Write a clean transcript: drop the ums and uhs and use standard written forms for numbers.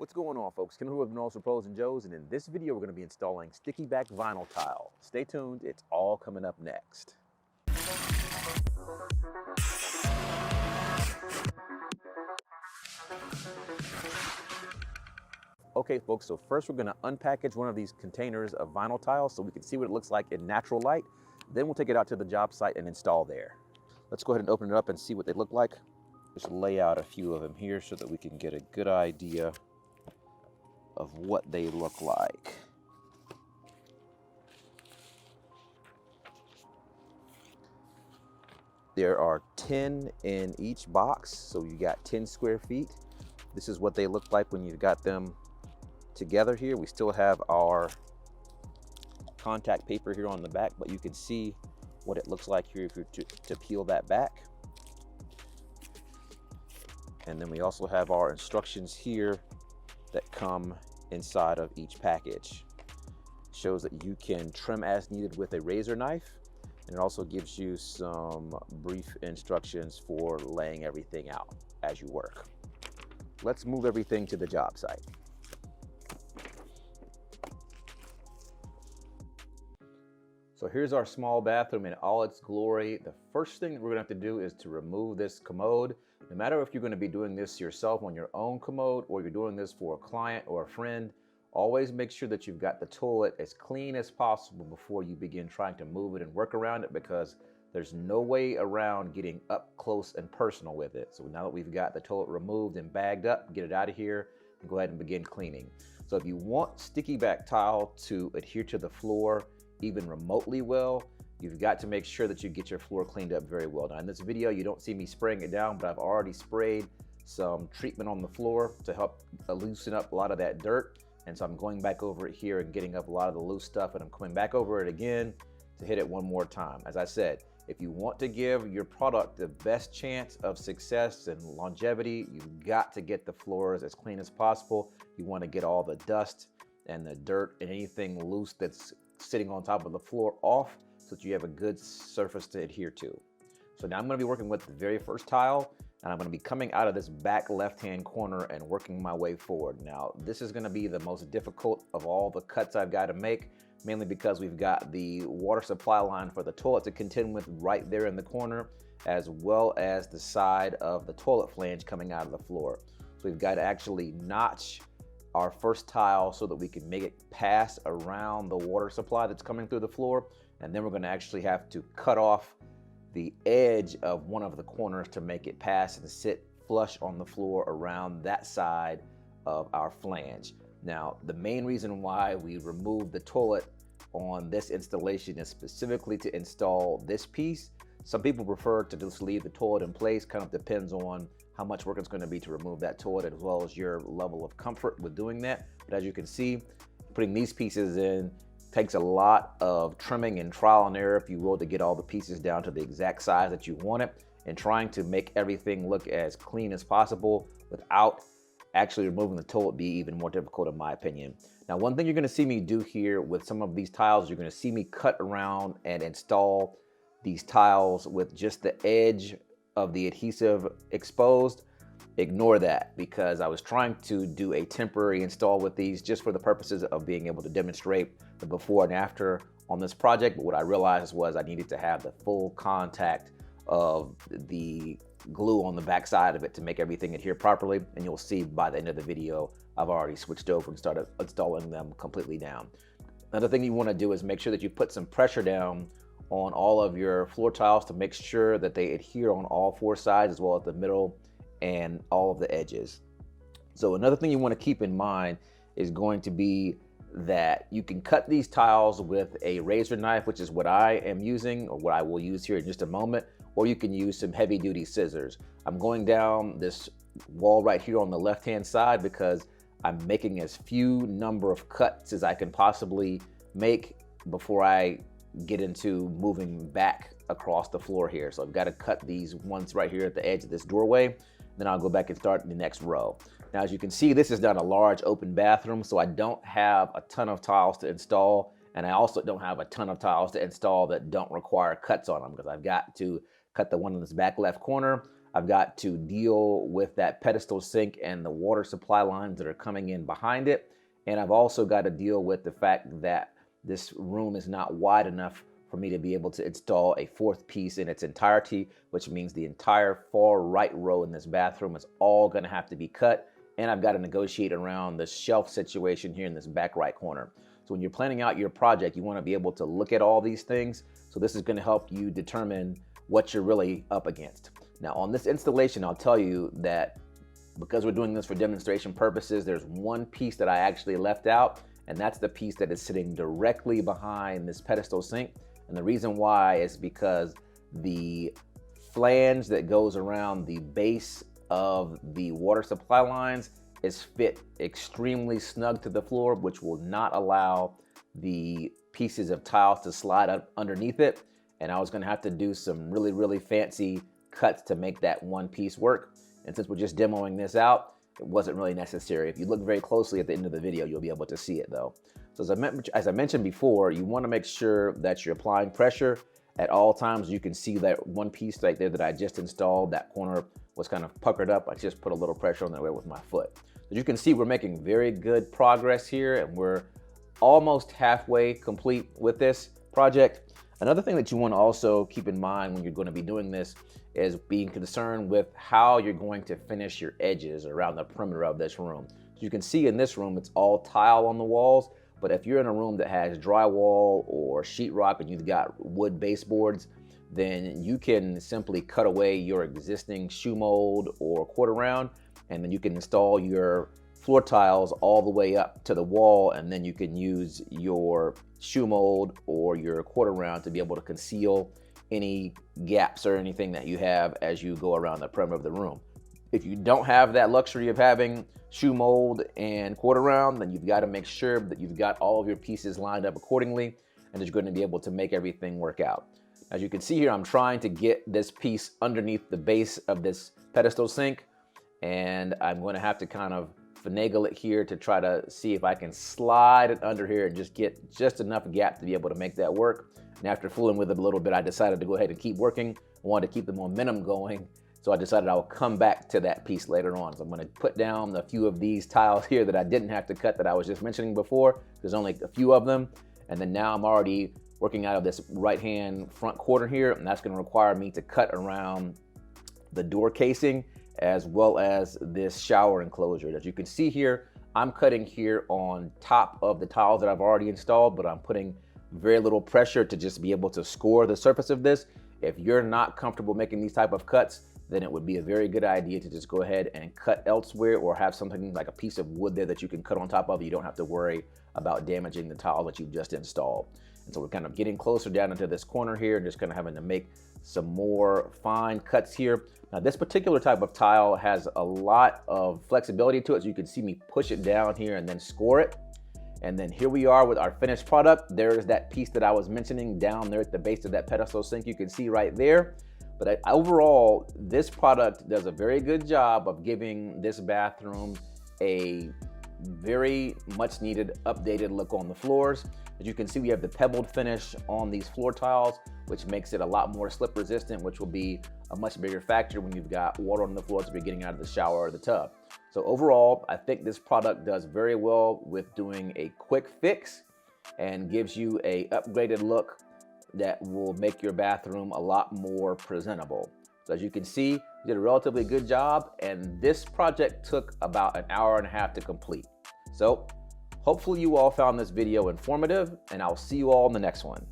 What's going on, folks? Ken with Renos Pros and Joes, and in this video we're going to be installing sticky back vinyl tile. Stay tuned, it's all coming up next. Okay folks, so first we're going to unpackage one of these containers of vinyl tile so we can see what it looks like in natural light. Then we'll take it out to the job site and install there. Let's go ahead and open it up and see what they look like. Just lay out a few of them here so that we can get a good idea of what they look like. There are 10 in each box, so you got 10 square feet. This is what they look like when you've got them together here. We still have our contact paper here on the back, but you can see what it looks like here if you're to peel that back. And then we also have our instructions here that come inside of each package. Shows that you can trim as needed with a razor knife, and it also gives you some brief instructions for laying everything out as you work. Let's move everything to the job site. So here's our small bathroom in all its glory. The first thing that we're gonna have to do is to remove this commode. No matter if you're gonna be doing this yourself on your own commode or you're doing this for a client or a friend, always make sure that you've got the toilet as clean as possible before you begin trying to move it and work around it, because there's no way around getting up close and personal with it. So now that we've got the toilet removed and bagged up, get it out of here and go ahead and begin cleaning. So if you want sticky back tile to adhere to the floor even remotely well, you've got to make sure that you get your floor cleaned up very well. Now in this video, you don't see me spraying it down, but I've already sprayed some treatment on the floor to help loosen up a lot of that dirt. And so I'm going back over it here and getting up a lot of the loose stuff, and I'm coming back over it again to hit it one more time. As I said, if you want to give your product the best chance of success and longevity, you've got to get the floors as clean as possible. You want to get all the dust and the dirt and anything loose that's sitting on top of the floor off, so that you have a good surface to adhere to. So now I'm going to be working with the very first tile, and I'm going to be coming out of this back left-hand corner and working my way forward. Now this is going to be the most difficult of all the cuts I've got to make, mainly because we've got the water supply line for the toilet to contend with right there in the corner, as well as the side of the toilet flange coming out of the floor. So we've got to actually notch our first tile so that we can make it pass around the water supply that's coming through the floor, and then we're going to actually have to cut off the edge of one of the corners to make it pass and sit flush on the floor around that side of our flange. Now the main reason why we removed the toilet on this installation is specifically to install this piece. Some people prefer to just leave the toilet in place. Kind of depends on how much work it's going to be to remove that toilet, as well as your level of comfort with doing that. But as you can see, putting these pieces in takes a lot of trimming and trial and error, if you will, to get all the pieces down to the exact size that you want it, and trying to make everything look as clean as possible without actually removing the toilet be even more difficult, in my opinion. Now, one thing you're going to see me do here with some of these tiles, you're going to see me cut around and install these tiles with just the edge of the adhesive exposed. Ignore that, because I was trying to do a temporary install with these just for the purposes of being able to demonstrate the before and after on this project. But what I realized was I needed to have the full contact of the glue on the back side of it to make everything adhere properly. And you'll see by the end of the video, I've already switched over and started installing them completely down. Another thing you want to do is make sure that you put some pressure down on all of your floor tiles to make sure that they adhere on all four sides, as well as the middle and all of the edges. So another thing you want to keep in mind is going to be that you can cut these tiles with a razor knife, which is what I am using, or what I will use here in just a moment, or you can use some heavy duty scissors. I'm going down this wall right here on the left hand side because I'm making as few number of cuts as I can possibly make before I get into moving back across the floor here. So I've got to cut these ones right here at the edge of this doorway. Then I'll go back and start the next row. Now, as you can see, this is not a large open bathroom, so I don't have a ton of tiles to install, and I also don't have a ton of tiles to install that don't require cuts on them, because I've got to cut the one in this back left corner. I've got to deal with that pedestal sink and the water supply lines that are coming in behind it. And I've also got to deal with the fact that this room is not wide enough for me to be able to install a fourth piece in its entirety, which means the entire far right row in this bathroom is all going to have to be cut. And I've got to negotiate around the shelf situation here in this back right corner. So when you're planning out your project, you want to be able to look at all these things. So this is going to help you determine what you're really up against. Now on this installation, I'll tell you that because we're doing this for demonstration purposes, there's one piece that I actually left out, and that's the piece that is sitting directly behind this pedestal sink. And the reason why is because the flange that goes around the base of the water supply lines is fit extremely snug to the floor, which will not allow the pieces of tiles to slide up underneath it. And I was gonna have to do some really, really fancy cuts to make that one piece work. And since we're just demoing this out, it wasn't really necessary. If you look very closely at the end of the video, you'll be able to see it though. So as I mentioned before, you wanna make sure that you're applying pressure at all times. You can see that one piece right there that I just installed, that corner was kind of puckered up. I just put a little pressure on there with my foot. As you can see, we're making very good progress here, and we're almost halfway complete with this project. Another thing that you want to also keep in mind when you're going to be doing this is being concerned with how you're going to finish your edges around the perimeter of this room. So you can see in this room, it's all tile on the walls, but if you're in a room that has drywall or sheetrock and you've got wood baseboards, then you can simply cut away your existing shoe mold or quarter round, and then you can install your floor tiles all the way up to the wall, and then you can use your shoe mold or your quarter round to be able to conceal any gaps or anything that you have as you go around the perimeter of the room. If you don't have that luxury of having shoe mold and quarter round, then you've got to make sure that you've got all of your pieces lined up accordingly, and that you're going to be able to make everything work out. As you can see here, I'm trying to get this piece underneath the base of this pedestal sink, and I'm going to have to kind of finagle it here to try to see if I can slide it under here and just get just enough gap to be able to make that work. And after fooling with it a little bit, I decided to go ahead and keep working. I wanted to keep the momentum going, so I decided I'll come back to that piece later on. So I'm going to put down a few of these tiles here that I didn't have to cut that I was just mentioning before. There's only a few of them, and then now I'm already working out of this right-hand front corner here, and that's going to require me to cut around the door casing as well as this shower enclosure. As you can see here, I'm cutting here on top of the tiles that I've already installed, but I'm putting very little pressure to just be able to score the surface of this. If you're not comfortable making these type of cuts, then it would be a very good idea to just go ahead and cut elsewhere, or have something like a piece of wood there that you can cut on top of. You don't have to worry about damaging the tile that you've just installed. And so we're kind of getting closer down into this corner here and just kind of having to make some more fine cuts here. Now this particular type of tile has a lot of flexibility to it, so you can see me push it down here and then score it. And then here we are with our finished product. There's that piece that I was mentioning down there at the base of that pedestal sink. You can see right there. But overall, this product does a very good job of giving this bathroom a very much needed updated look on the floors. As you can see, we have the pebbled finish on these floor tiles, which makes it a lot more slip resistant, which will be a much bigger factor when you've got water on the floors if you're getting out of the shower or the tub. So overall, I think this product does very well with doing a quick fix and gives you a upgraded look that will make your bathroom a lot more presentable. So as you can see, you did a relatively good job, and this project took about an hour and a half to complete. So hopefully you all found this video informative, and I'll see you all in the next one.